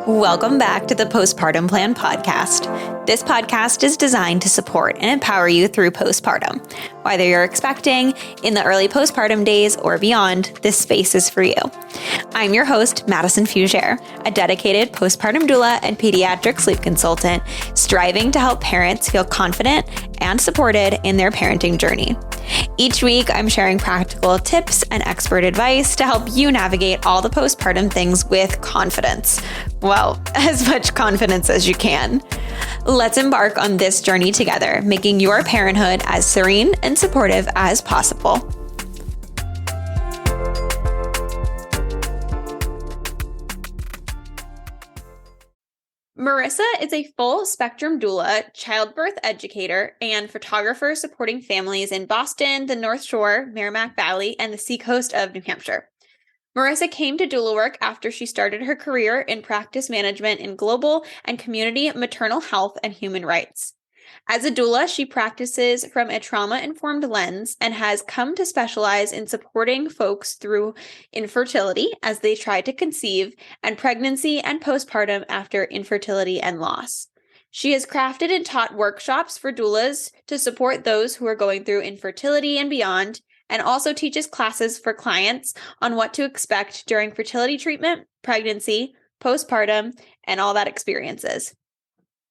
Welcome back to the Postpartum Plan podcast. This podcast is designed to support and empower you through postpartum. Whether you're expecting, in the early postpartum days, or beyond, this space is for you. I'm your host, Madison Fugere, a dedicated postpartum doula and pediatric sleep consultant, striving to help parents feel confident and supported in their parenting journey. Each week, I'm sharing practical tips and expert advice to help you navigate all the postpartum things with confidence. Well, as much confidence as you can. Let's embark on this journey together, making your parenthood as serene and supportive as possible. Marissa is a full spectrum doula, childbirth educator, and photographer supporting families in Boston, the North Shore, Merrimack Valley, and the seacoast of New Hampshire. Marissa came to doula work after she started her career in practice management in global and community maternal health and human rights. As a doula, she practices from a trauma-informed lens and has come to specialize in supporting folks through infertility as they try to conceive, and pregnancy and postpartum after infertility and loss. She has crafted and taught workshops for doulas to support those who are going through infertility and beyond, and also teaches classes for clients on what to expect during fertility treatment, pregnancy, postpartum, and all that experiences.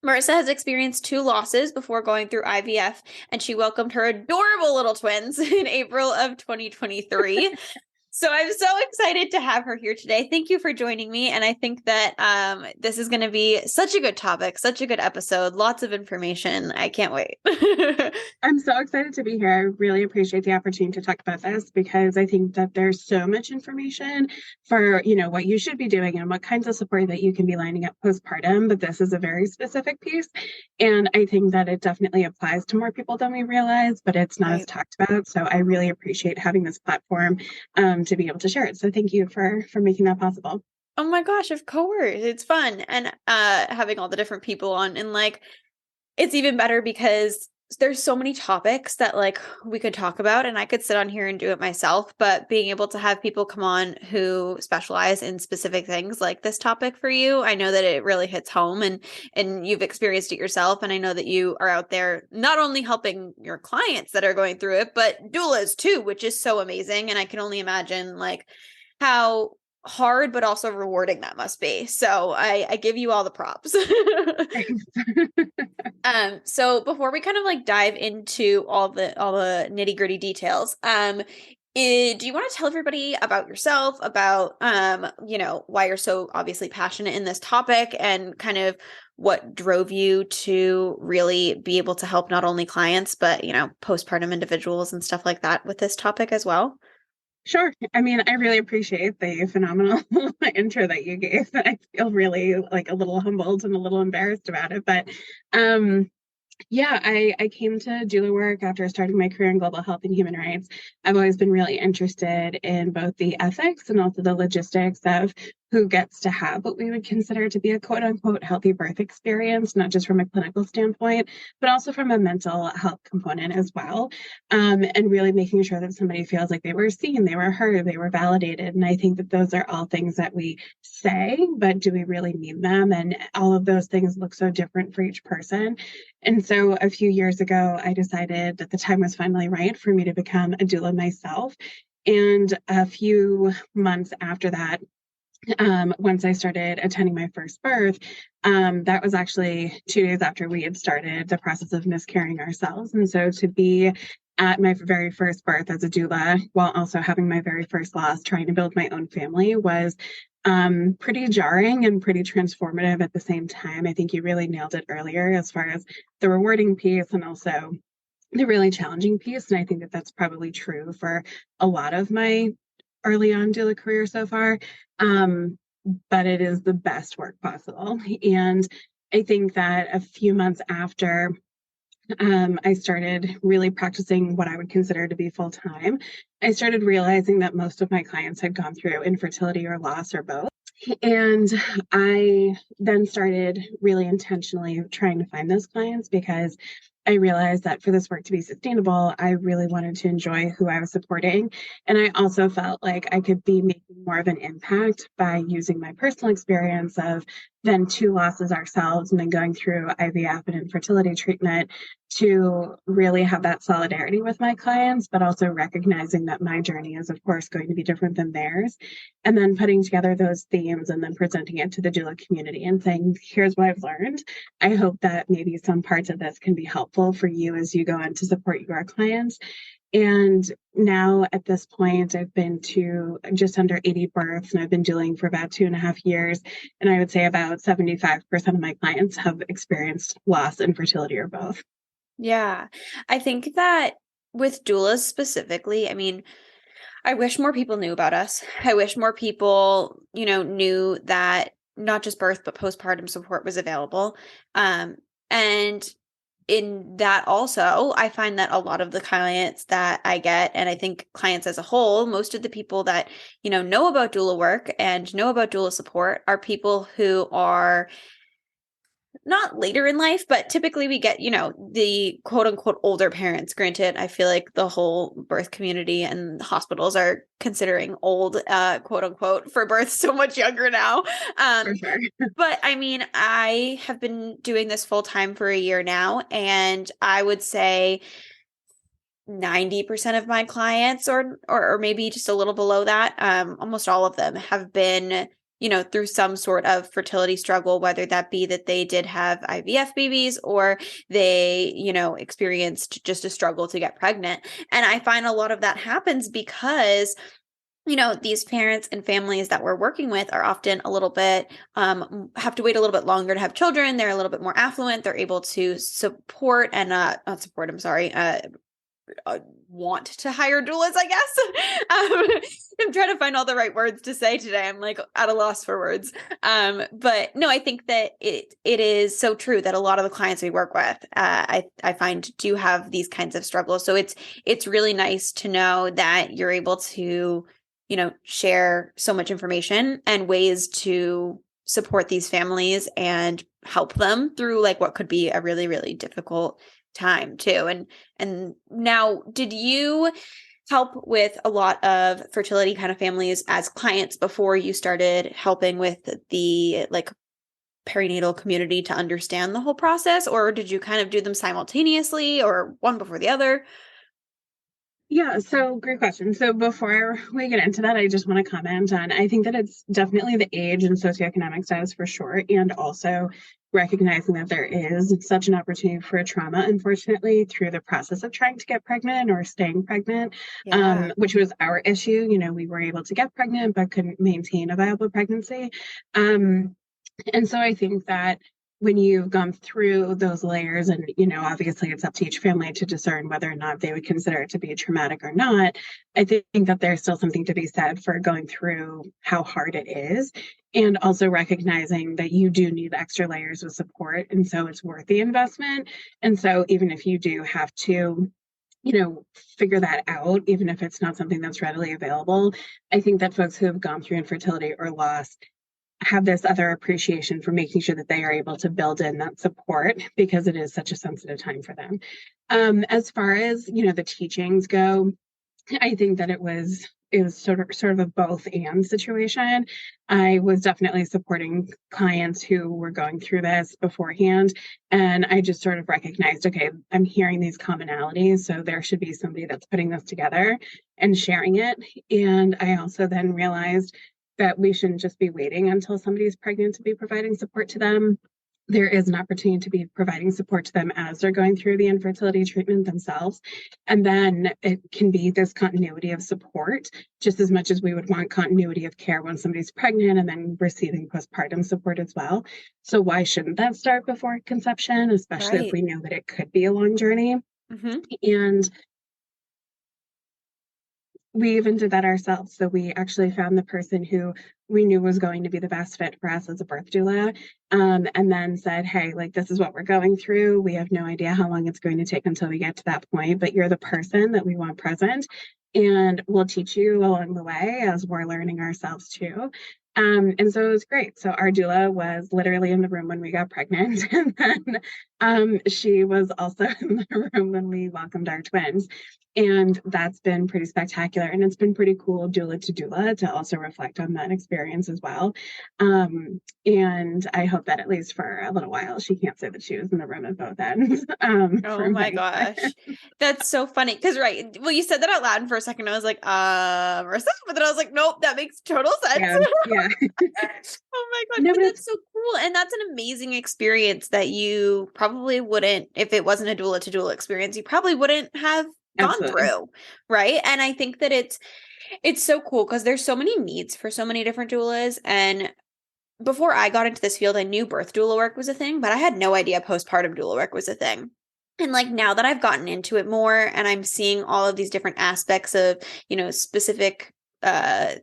Marissa has experienced 2 losses before going through IVF, and she welcomed her adorable little twins in April of 2023. So I'm so excited to have her here today. Thank you for joining me. And I think that this is going to be such a good topic, such a good episode, lots of information. I can't wait. I'm so excited to be here. I really appreciate the opportunity to talk about this because I think that there's so much information for, what you should be doing and what kinds of support that you can be lining up postpartum. But this is a very specific piece. And I think that it definitely applies to more people than we realize, but it's not as talked about. So I really appreciate having this platform to be able to share it. So thank you for making that possible. Oh my gosh, of course. It's fun. And having all the different people on, and it's even better because there's so many topics that we could talk about, and I could sit on here and do it myself, but being able to have people come on who specialize in specific things like this topic for you, I know that it really hits home, and you've experienced it yourself. And I know that you are out there not only helping your clients that are going through it, but doulas too, which is so amazing. And I can only imagine how hard but also rewarding that must be. So I give you all the props. So before we kind of dive into all the nitty-gritty details, do you want to tell everybody about yourself, about why you're so obviously passionate in this topic, and kind of what drove you to really be able to help not only clients but postpartum individuals and stuff like that with this topic as well? Sure. I mean, I really appreciate the phenomenal intro that you gave. I feel really a little humbled and a little embarrassed about it. But yeah, I came to doula work after starting my career in global health and human rights. I've always been really interested in both the ethics and also the logistics of who gets to have what we would consider to be a quote unquote healthy birth experience, not just from a clinical standpoint, but also from a mental health component as well. And really making sure that somebody feels like they were seen, they were heard, they were validated. And I think that those are all things that we say, but do we really mean them? And all of those things look so different for each person. And so a few years ago, I decided that the time was finally right for me to become a doula myself. And a few months after that, once I started attending my first birth, that was actually 2 days after we had started the process of miscarrying ourselves. And so to be at my very first birth as a doula, while also having my very first loss, trying to build my own family, was pretty jarring and pretty transformative at the same time. I think you really nailed it earlier as far as the rewarding piece and also the really challenging piece. And I think that that's probably true for a lot of my early on doula career so far. But it is the best work possible. And I think that a few months after I started really practicing what I would consider to be full-time, I started realizing that most of my clients had gone through infertility or loss or both. And I then started really intentionally trying to find those clients because I realized that for this work to be sustainable, I really wanted to enjoy who I was supporting. And I also felt like I could be making more of an impact by using my personal experience of then 2 losses ourselves and then going through IVF and infertility treatment to really have that solidarity with my clients, but also recognizing that my journey is, of course, going to be different than theirs. And then putting together those themes and then presenting it to the doula community and saying, here's what I've learned. I hope that maybe some parts of this can be helpful for you as you go on to support your clients. And now at this point, I've been to just under 80 births and I've been doing for about 2.5 years. And I would say about 75% of my clients have experienced loss, infertility, or both. Yeah. I think that with doulas specifically, I mean, I wish more people knew about us. I wish more people, knew that not just birth, but postpartum support was available. And in that also, I find that a lot of the clients that I get, and I think clients as a whole, most of the people that, know about doula work and know about doula support are people who are not later in life, but typically we get, the quote unquote older parents. Granted, I feel like the whole birth community and hospitals are considering old, quote unquote, for birth so much younger now. For sure. But I mean, I have been doing this full time for a year now, and I would say 90% of my clients or maybe just a little below that, almost all of them have been through some sort of fertility struggle, whether that be that they did have IVF babies or they experienced just a struggle to get pregnant. And I find a lot of that happens because these parents and families that we're working with are often a little bit, have to wait a little bit longer to have children. They're a little bit more affluent. They're able to support and, not support, I'm sorry, want to hire doulas, I guess. I'm trying to find all the right words to say today. I'm like at a loss for words. But no, I think that it is so true that a lot of the clients we work with, I find do have these kinds of struggles. So it's really nice to know that you're able to, share so much information and ways to support these families and help them through like what could be a really, really difficult time too. And now, did you help with a lot of fertility kind of families as clients before you started helping with the like perinatal community to understand the whole process, or did you kind of do them simultaneously or one before the other? Yeah, so great question. So before we get into that, I just want to comment on, I think that it's definitely the age and socioeconomic status for sure, and also recognizing that there is such an opportunity for a trauma, unfortunately, through the process of trying to get pregnant or staying pregnant, Yeah. which was our issue. We were able to get pregnant, but couldn't maintain a viable pregnancy. And so I think that when you've gone through those layers and, obviously it's up to each family to discern whether or not they would consider it to be traumatic or not, I think that there's still something to be said for going through how hard it is and also recognizing that you do need extra layers of support. And so it's worth the investment. And so even if you do have to figure that out, even if it's not something that's readily available, I think that folks who have gone through infertility or loss have this other appreciation for making sure that they are able to build in that support because it is such a sensitive time for them. As far as the teachings go, I think that it was sort of a both and situation. I was definitely supporting clients who were going through this beforehand, and I just sort of recognized, okay, I'm hearing these commonalities, so there should be somebody that's putting this together and sharing it. And I also then realized that we shouldn't just be waiting until somebody's pregnant to be providing support to them. There is an opportunity to be providing support to them as they're going through the infertility treatment themselves. And then it can be this continuity of support, just as much as we would want continuity of care when somebody's pregnant and then receiving postpartum support as well. So why shouldn't that start before conception, especially if Right. we know that it could be a long journey? Mm-hmm. And we even did that ourselves. So we actually found the person who we knew was going to be the best fit for us as a birth doula, and then said, hey, like, this is what we're going through. We have no idea how long it's going to take until we get to that point, but you're the person that we want present. And we'll teach you along the way as we're learning ourselves too. And so it was great. So our doula was literally in the room when we got pregnant. And then She was also in the room when we welcomed our twins. And that's been pretty spectacular. And it's been pretty cool, doula to doula, to also reflect on that experience as well. And I hope that at least for a little while, she can't say that she was in the room at both ends. Oh my gosh. That's so funny. Because, right. Well, you said that out loud, and for a second I was like, Marissa? But then I was like, nope, that makes total sense. Yeah. Oh my God. No, But that's so cool. And that's an amazing experience that you probably wouldn't, if it wasn't a doula to doula experience, you probably wouldn't have gone absolutely. through. Right. And I think that it's so cool because there's so many needs for so many different doulas. And before I got into this field, I knew birth doula work was a thing, but I had no idea postpartum doula work was a thing. And like now that I've gotten into it more and I'm seeing all of these different aspects of, specific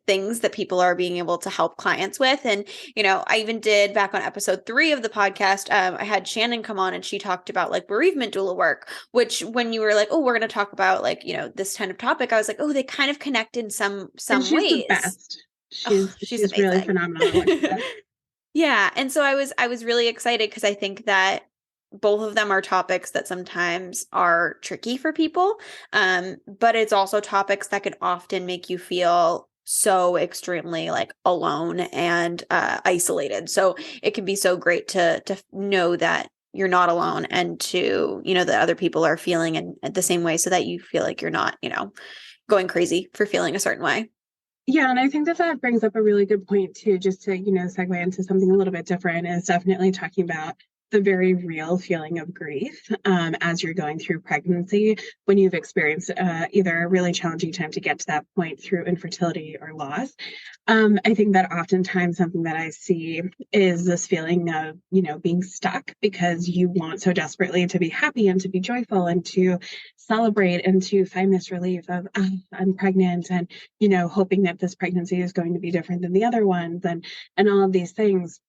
things that people are being able to help clients with. And, I even did back on episode 3 of the podcast, I had Shannon come on and she talked about like bereavement doula work, which when you were like, oh, we're going to talk about like, this kind of topic, I was like, oh, they kind of connect in some and she's ways. the best. Oh, She's really phenomenal. Yeah. And so I was really excited because I think that both of them are topics that sometimes are tricky for people. But it's also topics that can often make you feel so extremely like alone and isolated. So it can be so great to know that you're not alone and to, that other people are feeling in the same way so that you feel like you're not, going crazy for feeling a certain way. Yeah, and I think that that brings up a really good point too, just to, segue into something a little bit different, is definitely talking about the very real feeling of grief as you're going through pregnancy, when you've experienced either a really challenging time to get to that point through infertility or loss. I think that oftentimes something that I see is this feeling of, being stuck because you want so desperately to be happy and to be joyful and to celebrate and to find this relief of, oh, I'm pregnant, and, hoping that this pregnancy is going to be different than the other ones, and all of these things.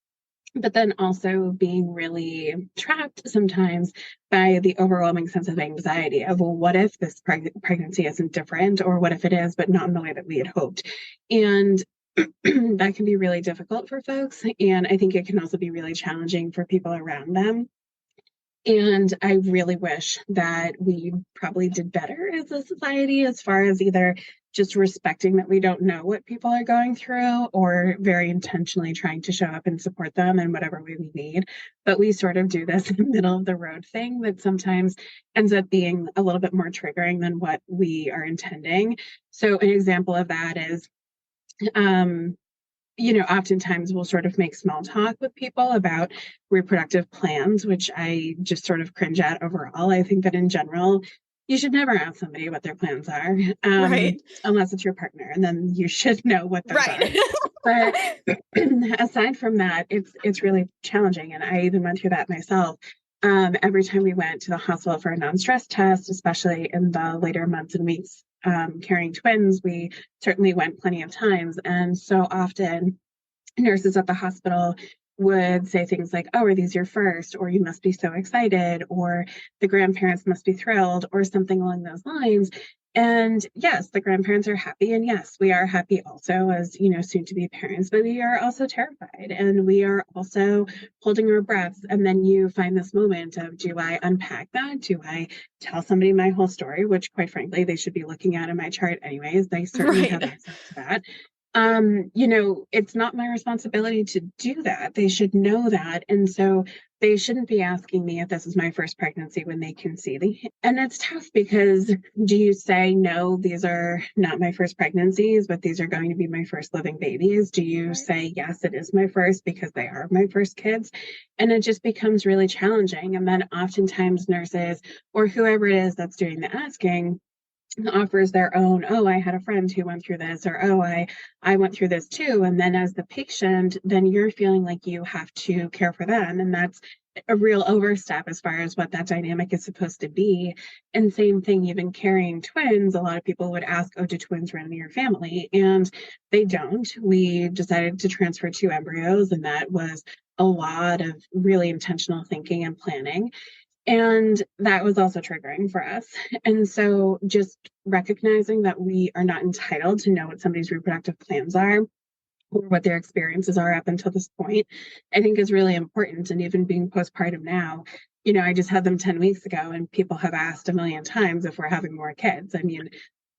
But then also being really trapped sometimes by the overwhelming sense of anxiety of, well, what if this pregnancy isn't different? Or what if it is, but not in the way that we had hoped? And that can be really difficult for folks. And I think it can also be really challenging for people around them. And I really wish that we probably did better as a society as far as either just respecting that we don't know what people are going through, or very intentionally trying to show up and support them in whatever way we need. But we sort of do this middle of the road thing that sometimes ends up being a little bit more triggering than what we are intending. So an example of that is, oftentimes we'll sort of make small talk with people about reproductive plans, which I just sort of cringe at overall. I think that in general, you should never ask somebody what their plans are, Right. unless it's your partner, and then you should know what those are. Right. But aside from that, it's really challenging, and I even went through that myself. Every time we went to the hospital for a non-stress test, especially in the later months and weeks carrying twins, we certainly went plenty of times. And so often nurses at the hospital would say things like, oh, are these your first? Or you must be so excited, or the grandparents must be thrilled, or something along those lines. And yes, the grandparents are happy. And yes, we are happy also as, soon to be parents, but we are also terrified, and we are also holding our breaths. And then you find this moment of, do I unpack that? Do I tell somebody my whole story, which quite frankly, they should be looking at in my chart anyways. They certainly have access to that. It's not my responsibility to do that. They should know that. And so they shouldn't be asking me if this is my first pregnancy when they can see the, and it's tough because do you say, no, these are not my first pregnancies, but these are going to be my first living babies? Do you say, yes, it is my first because they are my first kids? And it just becomes really challenging. And then oftentimes nurses or whoever it is that's doing the asking offers their own, oh, I had a friend who went through this, or oh, I went through this too. And then as the patient, then you're feeling like you have to care for them, and that's a real overstep as far as what that dynamic is supposed to be. And same thing, even carrying twins, a lot of people would ask, oh, do twins run in your family? And they don't. We decided to transfer 2 embryos, and that was a lot of really intentional thinking and planning. And that was also triggering for us. And so just recognizing that we are not entitled to know what somebody's reproductive plans are, or what their experiences are up until this point, I think is really important. And even being postpartum now, I just had them 10 weeks ago, and people have asked a million times if we're having more kids. I mean,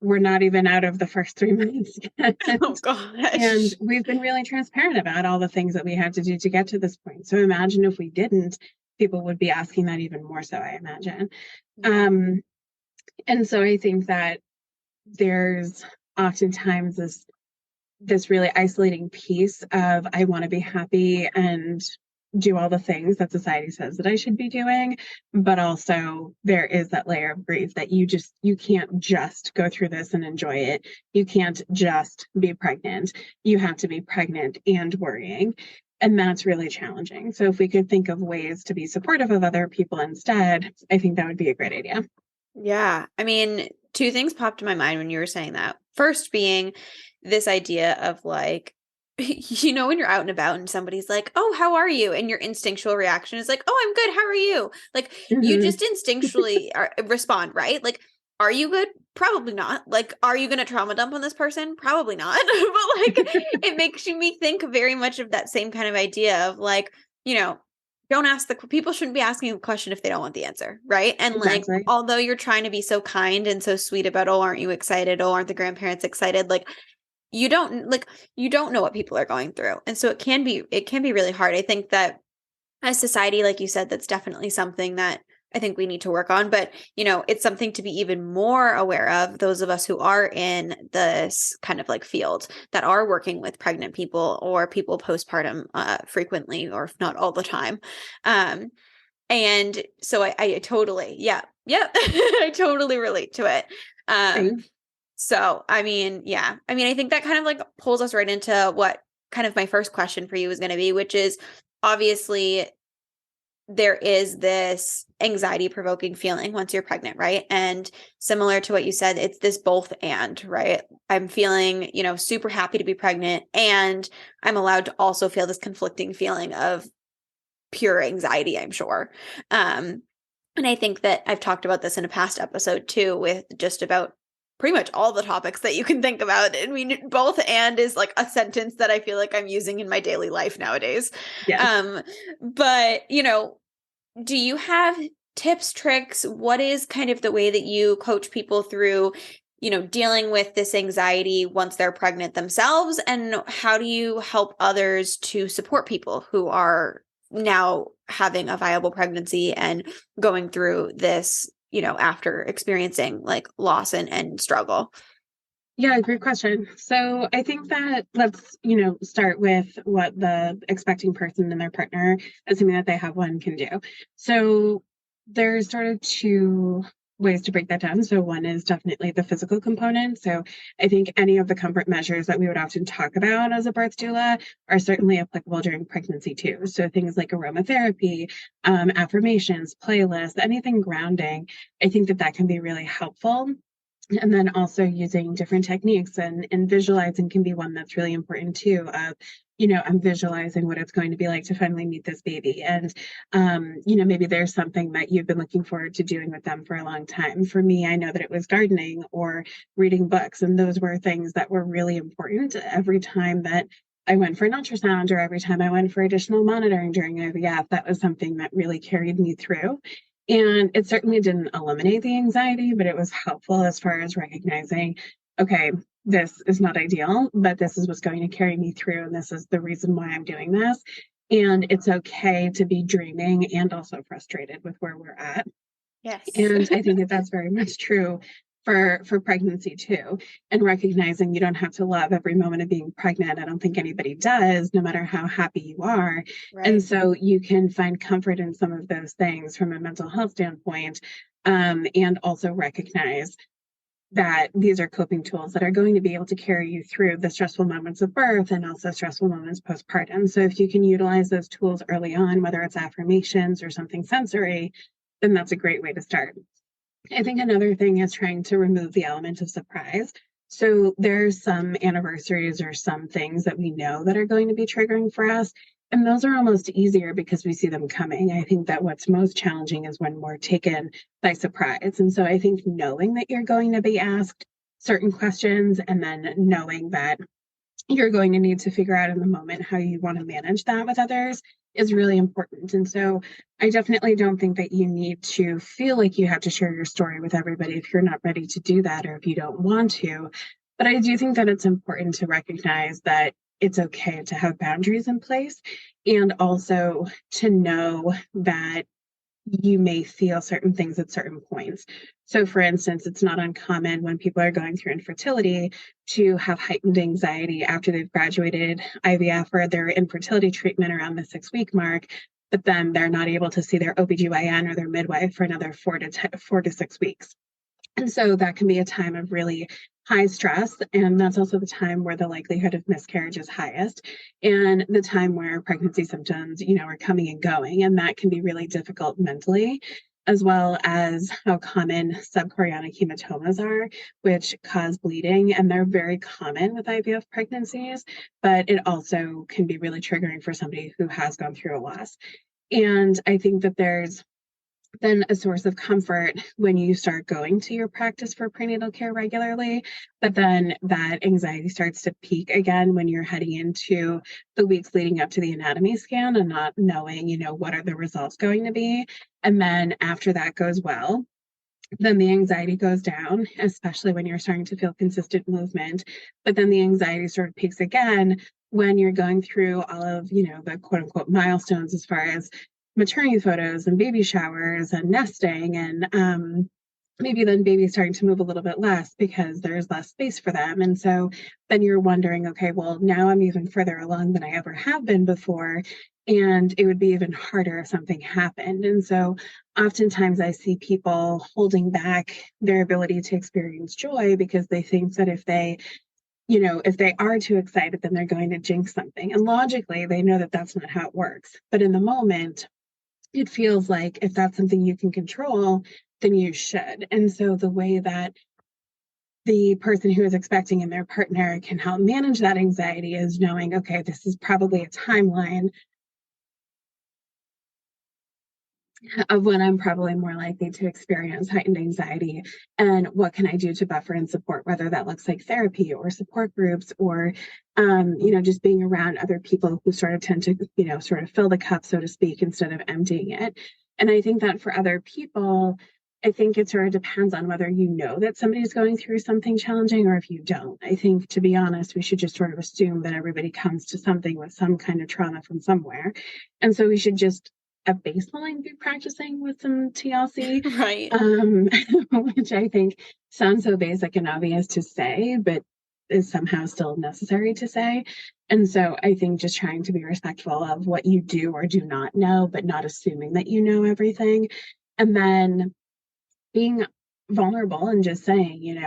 we're not even out of the first 3 months yet. Oh And gosh. we've been really transparent about all the things that we had to do to get to this point. So imagine if we didn't, people would be asking that even more so, I imagine. Yeah. And so I think that there's oftentimes this really isolating piece of, I want to be happy and do all the things that society says that I should be doing, but also there is that layer of grief that you can't just go through this and enjoy it. You can't just be pregnant. You have to be pregnant and worrying. And that's really challenging. So if we could think of ways to be supportive of other people instead, I think that would be a great idea. Yeah. I mean, two things popped in my mind when you were saying that. First being this idea of like, when you're out and about and somebody's like, "Oh, how are you?" And your instinctual reaction is like, "Oh, I'm good. How are you?" Like you Mhm. just instinctually respond, right? Like, are you good? Probably not. Like, are you going to trauma dump on this person? Probably not. But like, it makes me think very much of that same kind of idea of like, you know, don't ask people shouldn't be asking a question if they don't want the answer, right? And like, Exactly. although you're trying to be so kind and so sweet about, oh, aren't you excited? Oh, aren't the grandparents excited? Like, you don't know what people are going through. And so it can be really hard. I think that as society, like you said, that's definitely something that I think we need to work on. But, it's something to be even more aware of, those of us who are in this kind of like field that are working with pregnant people or people postpartum frequently, or if not all the time. Um, and so I totally, yeah, I totally relate to it. Um, Thanks. so, I mean, yeah. I mean, I think that kind of like pulls us right into what kind of my first question for you is going to be, which is obviously there is this anxiety provoking feeling once you're pregnant, right? And similar to what you said, it's this both and, right? I'm feeling, super happy to be pregnant, and I'm allowed to also feel this conflicting feeling of pure anxiety, I'm sure. Um, and I think that I've talked about this in a past episode too, with just about pretty much all the topics that you can think about. I mean, both and is like a sentence that I feel like I'm using in my daily life nowadays. Yes. But, do you have tips, tricks? What is kind of the way that you coach people through, dealing with this anxiety once they're pregnant themselves? And how do you help others to support people who are now having a viable pregnancy and going through this, after experiencing like loss and struggle? Yeah, great question. So I think that let's, start with what the expecting person and their partner, assuming that they have one, can do. So there's sort of two ways to break that down. So one is definitely the physical component. So I think any of the comfort measures that we would often talk about as a birth doula are certainly applicable during pregnancy too. So things like aromatherapy, affirmations, playlists, anything grounding. I think that can be really helpful. And then also using different techniques, and visualizing can be one that's really important too. Of, I'm visualizing what it's going to be like to finally meet this baby. And, maybe there's something that you've been looking forward to doing with them for a long time. For me, I know that it was gardening or reading books. And those were things that were really important every time that I went for an ultrasound, or every time I went for additional monitoring during IVF. That was something that really carried me through. And it certainly didn't eliminate the anxiety, but it was helpful as far as recognizing, okay, this is not ideal, but this is what's going to carry me through. And this is the reason why I'm doing this. And it's okay to be dreaming and also frustrated with where we're at. Yes. And I think that's very much true for pregnancy too. And recognizing you don't have to love every moment of being pregnant. I don't think anybody does, no matter how happy you are. And Right. so you can find comfort in some of those things from a mental health standpoint, and also recognize that these are coping tools that are going to be able to carry you through the stressful moments of birth and also stressful moments postpartum. So if you can utilize those tools early on, whether it's affirmations or something sensory, then that's a great way to start. I think another thing is trying to remove the element of surprise. So there's some anniversaries or some things that we know that are going to be triggering for us. And those are almost easier because we see them coming. I think that what's most challenging is when we're taken by surprise. And so I think knowing that you're going to be asked certain questions, and then knowing that you're going to need to figure out in the moment how you want to manage that with others is really important. And so I definitely don't think that you need to feel like you have to share your story with everybody if you're not ready to do that or if you don't want to. But I do think that it's important to recognize that it's okay to have boundaries in place and also to know that you may feel certain things at certain points. So, for instance, it's not uncommon when people are going through infertility to have heightened anxiety after they've graduated IVF or their infertility treatment around the 6 week mark, but then they're not able to see their OBGYN or their midwife for another 4 to 6 weeks. And so that can be a time of really high stress. And that's also the time where the likelihood of miscarriage is highest and the time where pregnancy symptoms, are coming and going. And that can be really difficult mentally, as well as how common subchorionic hematomas are, which cause bleeding. And they're very common with IVF pregnancies, but it also can be really triggering for somebody who has gone through a loss. And I think that there's then a source of comfort when you start going to your practice for prenatal care regularly. But then that anxiety starts to peak again when you're heading into the weeks leading up to the anatomy scan and not knowing, what are the results going to be. And then after that goes well, then the anxiety goes down, especially when you're starting to feel consistent movement. But then the anxiety sort of peaks again when you're going through all of, the quote unquote milestones as far as maternity photos and baby showers and nesting and maybe then baby's starting to move a little bit less because there's less space for them. And so then you're wondering, okay, well, now I'm even further along than I ever have been before. And it would be even harder if something happened. And so oftentimes I see people holding back their ability to experience joy because they think that if they are too excited, then they're going to jinx something. And logically, they know that that's not how it works. But in the moment, it feels like if that's something you can control, then you should. And so the way that the person who is expecting and their partner can help manage that anxiety is knowing, okay, this is probably a timeline of when I'm probably more likely to experience heightened anxiety. And what can I do to buffer and support, whether that looks like therapy or support groups or, just being around other people who sort of tend to, sort of fill the cup, so to speak, instead of emptying it. And I think that for other people, I think it sort of depends on whether you know that somebody's going through something challenging or if you don't. I think, to be honest, we should just sort of assume that everybody comes to something with some kind of trauma from somewhere. And so we should just at baseline be practicing with some TLC, Right. which I think sounds so basic and obvious to say, but is somehow still necessary to say. And so I think just trying to be respectful of what you do or do not know, but not assuming that you know everything. And then being vulnerable and just saying,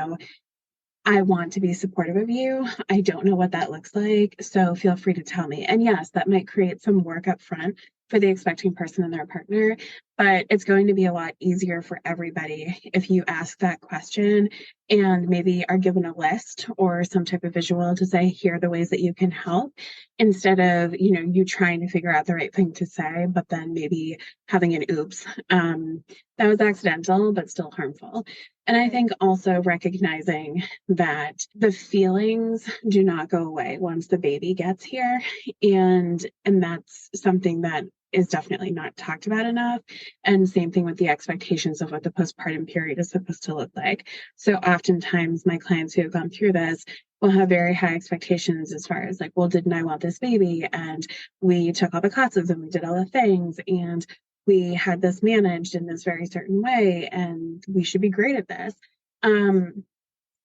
I want to be supportive of you. I don't know what that looks like. So feel free to tell me. And yes, that might create some work up front for the expecting person and their partner, but it's going to be a lot easier for everybody if you ask that question and maybe are given a list or some type of visual to say, here are the ways that you can help, instead of, you trying to figure out the right thing to say, but then maybe having an oops. That was accidental, but still harmful. And I think also recognizing that the feelings do not go away once the baby gets here. And that's something that is definitely not talked about enough. And same thing with the expectations of what the postpartum period is supposed to look like. So oftentimes my clients who have gone through this will have very high expectations as far as like, well, didn't I want this baby? And we took all the classes and we did all the things. And we had this managed in this very certain way and we should be great at this. And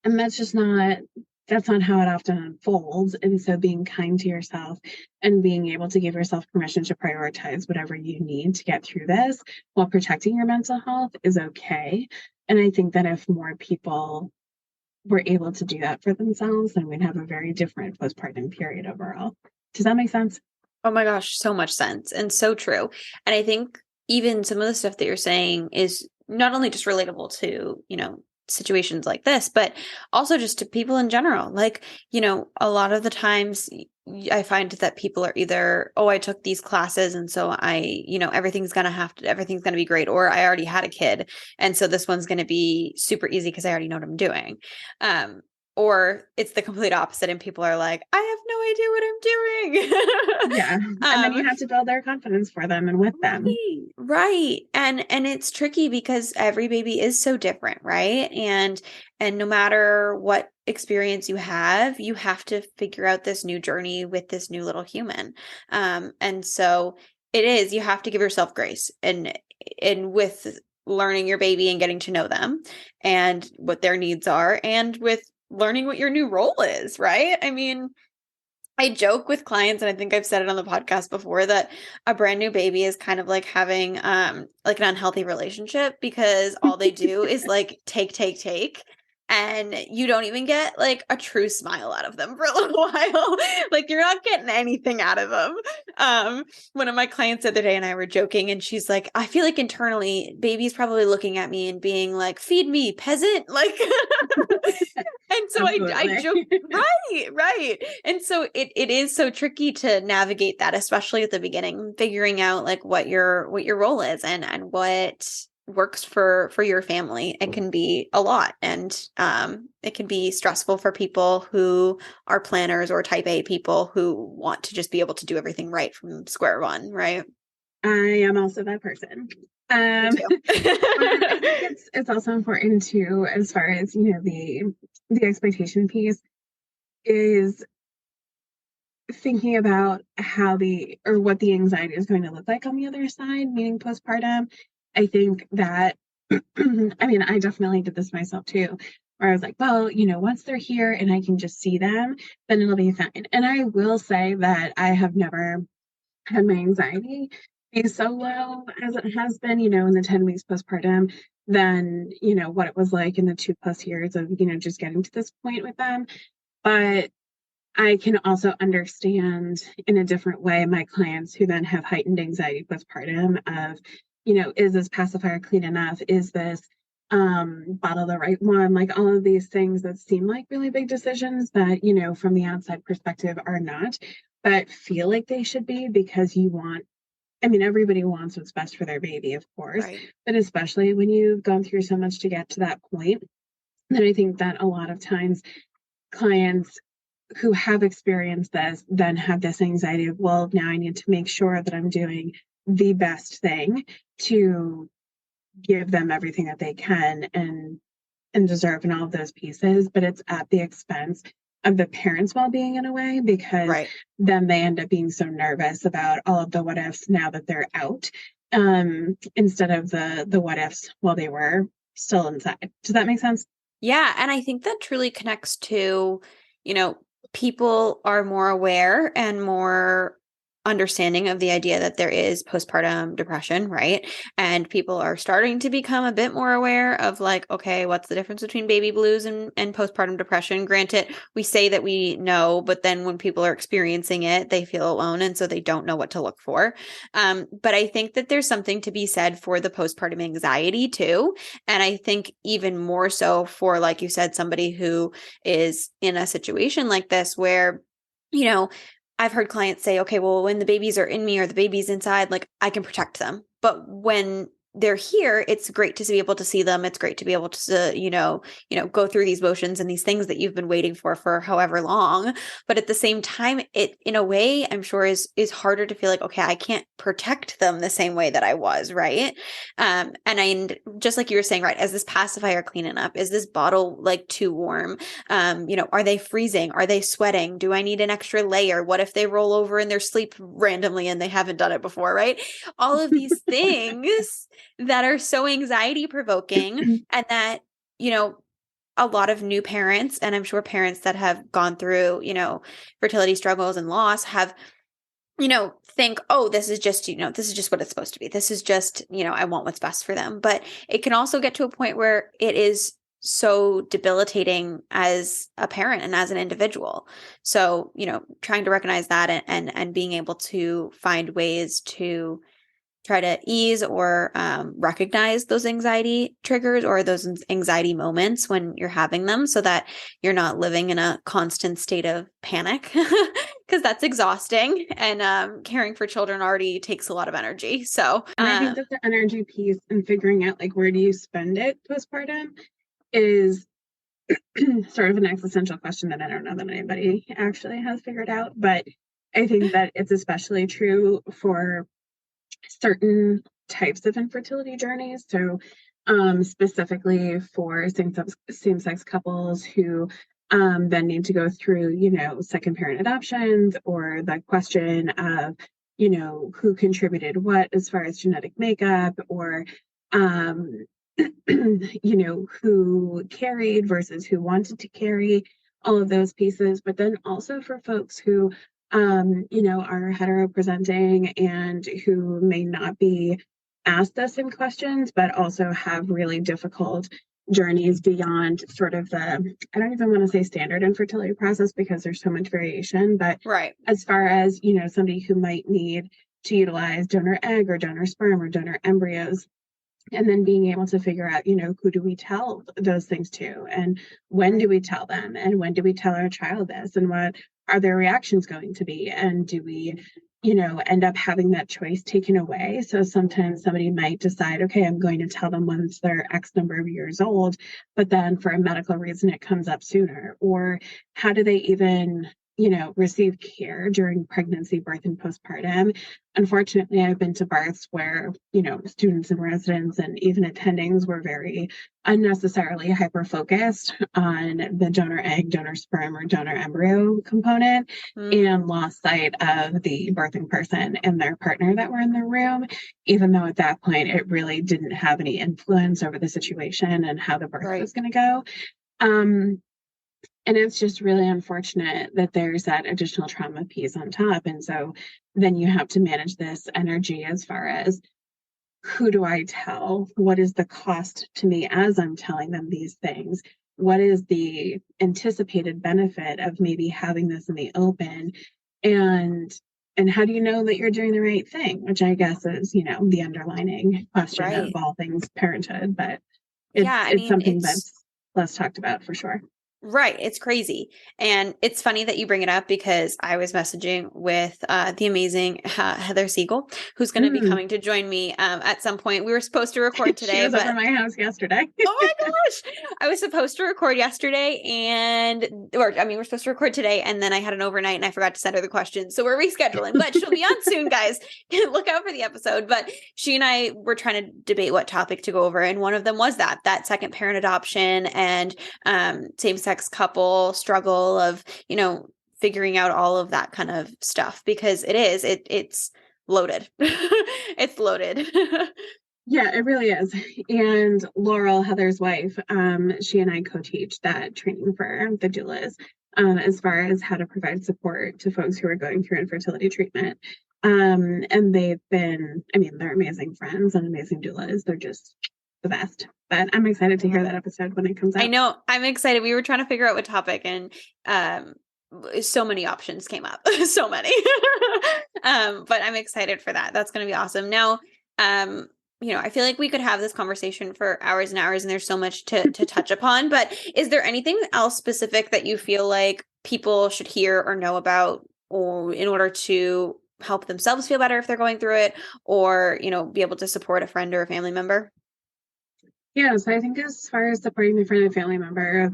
that's not how it often unfolds. And so being kind to yourself and being able to give yourself permission to prioritize whatever you need to get through this while protecting your mental health is okay. And I think that if more people were able to do that for themselves, then we'd have a very different postpartum period overall. Does that make sense? Oh my gosh, so much sense and so true. And I think even some of the stuff that you're saying is not only just relatable to, situations like this, but also just to people in general. Like, a lot of the times I find that people are either, oh, I took these classes and so everything's going to be great. Or I already had a kid. And so this one's going to be super easy because I already know what I'm doing. or it's the complete opposite and people are like, I have no idea what I'm doing. Yeah. And then you have to build their confidence for them and with them. Right. And it's tricky because every baby is so different, right? And no matter what experience you have to figure out this new journey with this new little human. And so it is, you have to give yourself grace and with learning your baby and getting to know them and what their needs are, and with learning what your new role is, right? I mean, I joke with clients, and I think I've said it on the podcast before, that a brand new baby is kind of like having like an unhealthy relationship, because all they do is like take, and you don't even get like a true smile out of them for a little while. Like you're not getting anything out of them. One of my clients the other day and I were joking, and she's like, I feel like internally baby's probably looking at me and being like, feed me, peasant. Like and so I joke, right. And so it is so tricky to navigate that, especially at the beginning, figuring out like what your role is and what works for your family. It can be a lot, and it can be stressful for people who are planners or type A people who want to just be able to do everything right from square one, right? I am also that person. Me too. I think it's also important too, as far as, you know, the expectation piece, is thinking about how what the anxiety is going to look like on the other side, meaning postpartum. I think that, I mean, I definitely did this myself too, where I was like, well, you know, once they're here and I can just see them, then it'll be fine. And I will say that I have never had my anxiety be so low as it has been, you know, in the 10 weeks postpartum, than, you know, what it was like in the 2+ years of, you know, just getting to this point with them. But I can also understand in a different way my clients who then have heightened anxiety postpartum of, you know, is this pacifier clean enough? Is this bottle the right one? Like all of these things that seem like really big decisions that, you know, from the outside perspective are not, but feel like they should be, because I mean, everybody wants what's best for their baby, of course, Right. but especially when you've gone through so much to get to that point, then I think that a lot of times clients who have experienced this then have this anxiety of, well, now I need to make sure that I'm doing the best thing to give them everything that they can and deserve, and all of those pieces, but it's at the expense of the parents' well-being in a way, because Right. then they end up being so nervous about all of the what ifs now that they're out, instead of the what ifs while they were still inside. Does that make sense? Yeah. And I think that truly connects to, you know, people are more aware and more understanding of the idea that there is postpartum depression, right? And people are starting to become a bit more aware of like, okay, what's the difference between baby blues and postpartum depression? Granted, we say that we know, but then when people are experiencing it, they feel alone. And so they don't know what to look for. But I think that there's something to be said for the postpartum anxiety too. And I think even more so for, like you said, somebody who is in a situation like this where, you know, I've heard clients say, okay, well, when the babies are in me or the baby's inside, like I can protect them. But when they're here, it's great to be able to see them. It's great to be able to, go through these motions and these things that you've been waiting for however long. But at the same time, it, in a way, I'm sure is harder to feel like, okay, I can't protect them the same way that I was, right? And just like you were saying, right, is this pacifier clean enough? Is this bottle like too warm? Are they freezing? Are they sweating? Do I need an extra layer? What if they roll over in their sleep randomly and they haven't done it before, right? All of these things that are so anxiety provoking, and that, a lot of new parents, and I'm sure parents that have gone through, fertility struggles and loss have, think, oh, this is just what it's supposed to be. This is just, I want what's best for them. But it can also get to a point where it is so debilitating as a parent and as an individual. So, trying to recognize that and being able to find ways to try to ease or recognize those anxiety triggers or those anxiety moments when you're having them, so that you're not living in a constant state of panic, because that's exhausting, and caring for children already takes a lot of energy. So and I think that the energy piece and figuring out like where do you spend it postpartum is sort of an existential question that I don't know that anybody actually has figured out, but I think that it's especially true for certain types of infertility journeys. So, specifically for same-sex couples who then need to go through, second parent adoptions, or the question of, who contributed what as far as genetic makeup, or um, who carried versus who wanted to carry, all of those pieces. But then also for folks who are hetero-presenting and who may not be asked the same questions, but also have really difficult journeys beyond sort of I don't even want to say standard infertility process because there's so much variation, but Right. as far as, somebody who might need to utilize donor egg or donor sperm or donor embryos, and then being able to figure out, who do we tell those things to, and when do we tell them, and when do we tell our child this, and what are their reactions going to be, and do we, end up having that choice taken away? So sometimes somebody might decide, okay, I'm going to tell them once they're X number of years old, but then for a medical reason it comes up sooner. Or how do they even receive care during pregnancy, birth, and postpartum? Unfortunately, I've been to births where, students and residents and even attendings were very unnecessarily hyper-focused on the donor egg, donor sperm, or donor embryo component, and lost sight of the birthing person and their partner that were in the room, even though at that point it really didn't have any influence over the situation and how the birth was going to go. And it's just really unfortunate that there's that additional trauma piece on top. And so then you have to manage this energy as far as, who do I tell? What is the cost to me as I'm telling them these things? What is the anticipated benefit of maybe having this in the open? And how do you know that you're doing the right thing? Which I guess is, the underlining question of all things parenthood. But it's something that's less talked about for sure. Right. It's crazy. And it's funny that you bring it up because I was messaging with the amazing Heather Siegel, who's going to be coming to join me at some point. We were supposed to record today. She was over my house yesterday. Oh my gosh. I was supposed to record yesterday we're supposed to record today, and then I had an overnight and I forgot to send her the questions. So we're rescheduling, but she'll be on soon, guys. Look out for the episode. But she and I were trying to debate what topic to go over. And one of them was that second parent adoption and same-sex couple struggle of, figuring out all of that kind of stuff, because it's loaded. It's loaded. Yeah, it really is. And Laurel, Heather's wife, she and I co-teach that training for the doulas, as far as how to provide support to folks who are going through infertility treatment. And they've been, they're amazing friends and amazing doulas. They're just the best. But I'm excited to hear that episode when it comes out. I know. I'm excited. We were trying to figure out what topic, and so many options came up. So many. But I'm excited for that. That's going to be awesome. Now, I feel like we could have this conversation for hours and hours, and there's so much to touch upon. But is there anything else specific that you feel like people should hear or know about, or in order to help themselves feel better if they're going through it, or, be able to support a friend or a family member? Yeah, so I think as far as supporting the friend and family member,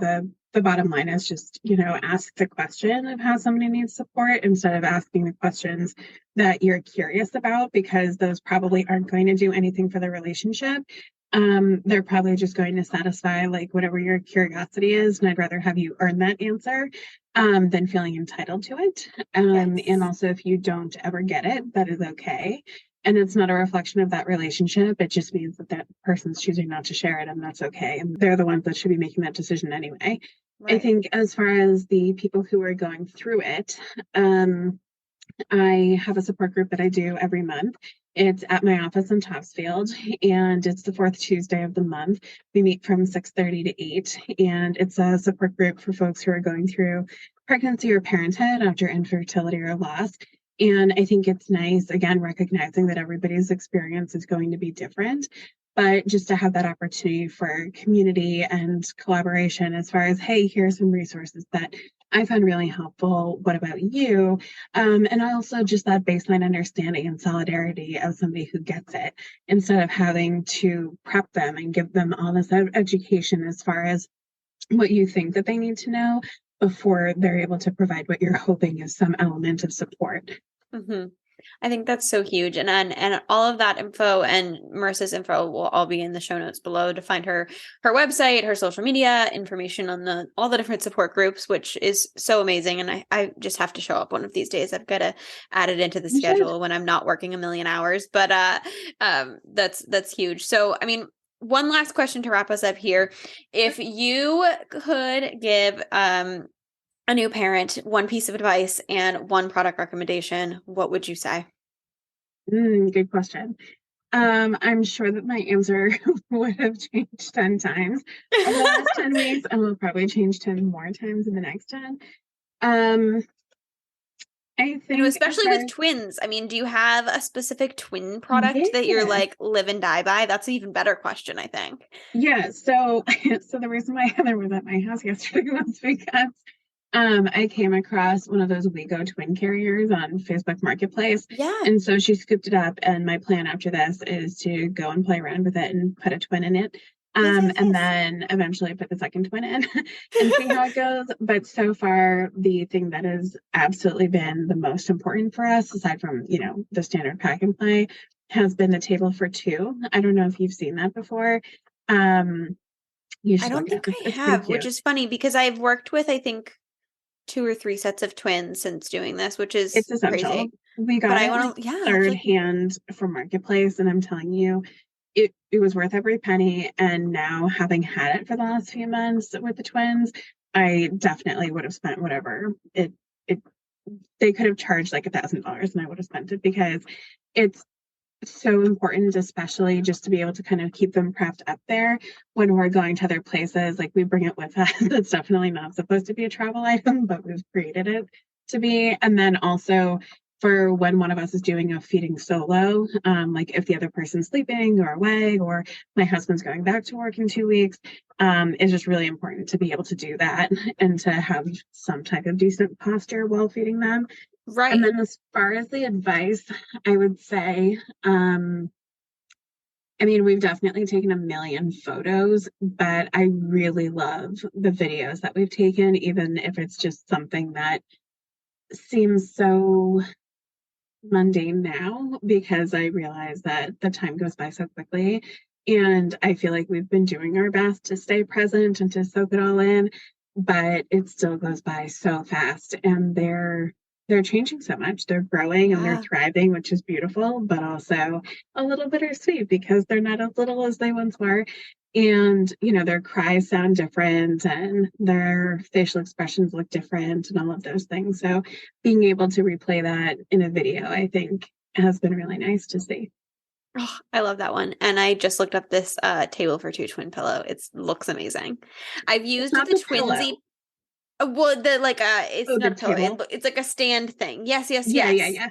the bottom line is just, ask the question of how somebody needs support instead of asking the questions that you're curious about, because those probably aren't going to do anything for the relationship. They're probably just going to satisfy like whatever your curiosity is. And I'd rather have you earn that answer than feeling entitled to it. And also, if you don't ever get it, that is okay. And it's not a reflection of that relationship. It just means that that person's choosing not to share it, and that's okay. And they're the ones that should be making that decision anyway. Right. I think as far as the people who are going through it, I have a support group that I do every month. It's at my office in Topsfield, and it's the fourth Tuesday of the month. We meet from 6:30 to 8, and it's a support group for folks who are going through pregnancy or parenthood after infertility or loss. And I think it's nice, again, recognizing that everybody's experience is going to be different, but just to have that opportunity for community and collaboration as far as, hey, here's some resources that I found really helpful. What about you? And also just that baseline understanding and solidarity of somebody who gets it, instead of having to prep them and give them all this education as far as what you think that they need to know before they're able to provide what you're hoping is some element of support. Mm-hmm. I think that's so huge. And all of that info and Marissa's info will all be in the show notes below to find her website, her social media, information on all the different support groups, which is so amazing. And I just have to show up one of these days. I've got to add it into the You should. schedule when I'm not working a million hours. But that's huge. So I mean, one last question to wrap us up here. If you could give a new parent one piece of advice and one product recommendation, what would you say? Good question. I'm sure that my answer would have changed 10 times over the last 10 weeks, and will probably change 10 more times in the next 10. Um, I think as Especially far with as, twins. I mean, do you have a specific twin product that you're yeah, like live and die by? That's an even better question, I think. yeah. So, so the reason why Heather was at my house yesterday was because I came across one of those Wego twin carriers on Facebook Marketplace. Yeah. And so she scooped it up. And my plan after this is to go and play around with it and put a twin in it. Yes, yes, And yes. then eventually put the second twin in and see how it goes. But so far, the thing that has absolutely been the most important for us, aside from, the standard pack and play, has been the table for two. I don't know if you've seen that before. Um, you I should look don't it up. think I It's pretty have, which cute. is funny because I've worked with, I think, two or three sets of twins since doing this, which is It's essential. crazy. We But got I it like want to, yeah, I feel third like we, hand from Marketplace, and I'm telling you, it was worth every penny. And now, having had it for the last few months with the twins, I definitely would have spent whatever it they could have charged like $1,000, and I would have spent it because it's so important, especially just to be able to kind of keep them prepped up there when we're going to other places. Like, we bring it with us. It's definitely not supposed to be a travel item, but we've created it to be. And then also for when one of us is doing a feeding solo, like if the other person's sleeping or away, or my husband's going back to work in 2 weeks, it's just really important to be able to do that and to have some type of decent posture while feeding them. And right. then as far as the advice, I would say, I mean, we've definitely taken a million photos, but I really love the videos that we've taken, even if it's just something that seems so mundane now, because I realize that the time goes by so quickly. And I feel like we've been doing our best to stay present and to soak it all in, but it still goes by so fast. And they're changing so much. They're growing and they're Yeah. thriving, which is beautiful, but also a little bittersweet because they're not as little as they once were. And, their cries sound different and their facial expressions look different and all of those things. So being able to replay that in a video, I think, has been really nice to see. Oh, I love that one. And I just looked up this table for two twin pillow. It looks amazing. I've It's used not the the pillow. twinsy. Well, the like it's Oh, the not a pillow. table. It's like a stand thing. Yes, yes, Yeah, yeah, yes. yeah.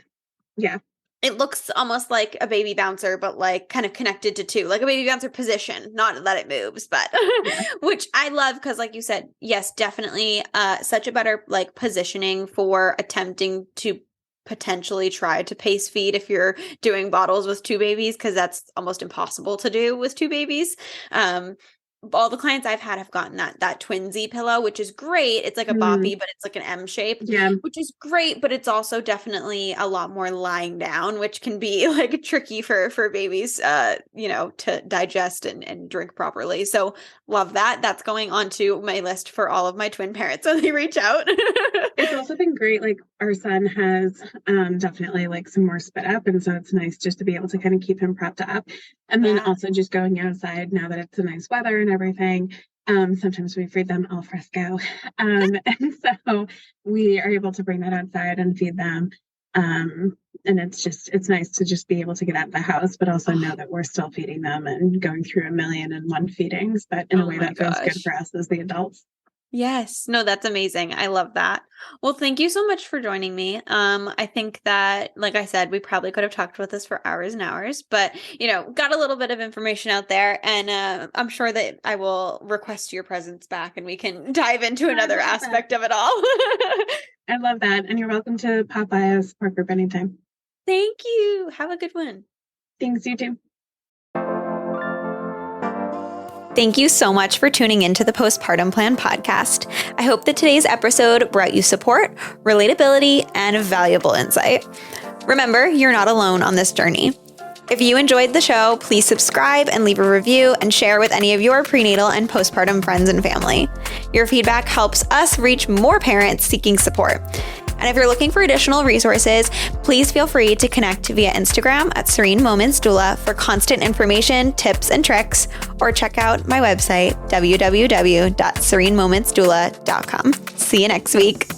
Yeah. It looks almost like a baby bouncer, but like kind of connected to two, like a baby bouncer position, not that it moves, but Yeah. which I love because, like you said, yes, definitely, such a better like positioning for attempting to potentially try to pace feed if you're doing bottles with two babies, because that's almost impossible to do with two babies. Um, all the clients I've had have gotten that twinsy pillow, which is great. It's like a Mm, boppy, but it's like an M shape, yeah. which is great, but it's also definitely a lot more lying down, which can be like tricky for babies to digest and drink properly. So love that. That's going onto my list for all of my twin parents when they reach out. It's also been great. Like, our son has definitely like some more spit up. And so it's nice just to be able to kind of keep him prepped up. And then Yeah. also just going outside now that it's a nice weather and everything. Sometimes we feed them al fresco. And so we are able to bring that outside and feed them. And it's nice to just be able to get out of the house, but also know Oh, that we're still feeding them and going through a million and one feedings, but in a oh way my that feels good gosh. for us as the adults. Yes. No, that's amazing. I love that. Well, thank you so much for joining me. I think that, like I said, we probably could have talked about this for hours and hours, but got a little bit of information out there, and I'm sure that I will request your presence back and we can dive into I another love that. aspect of it all. I love that. And you're welcome to pop by a support group anytime. Thank you. Have a good one. Thanks, you too. Thank you so much for tuning into the Postpartum Plan podcast. I hope that today's episode brought you support, relatability, and valuable insight. Remember, you're not alone on this journey. If you enjoyed the show, please subscribe and leave a review and share with any of your prenatal and postpartum friends and family. Your feedback helps us reach more parents seeking support. And if you're looking for additional resources, please feel free to connect via Instagram at Serene Moments Doula for constant information, tips, and tricks, or check out my website, www.serenemomentsdoula.com. See you next week.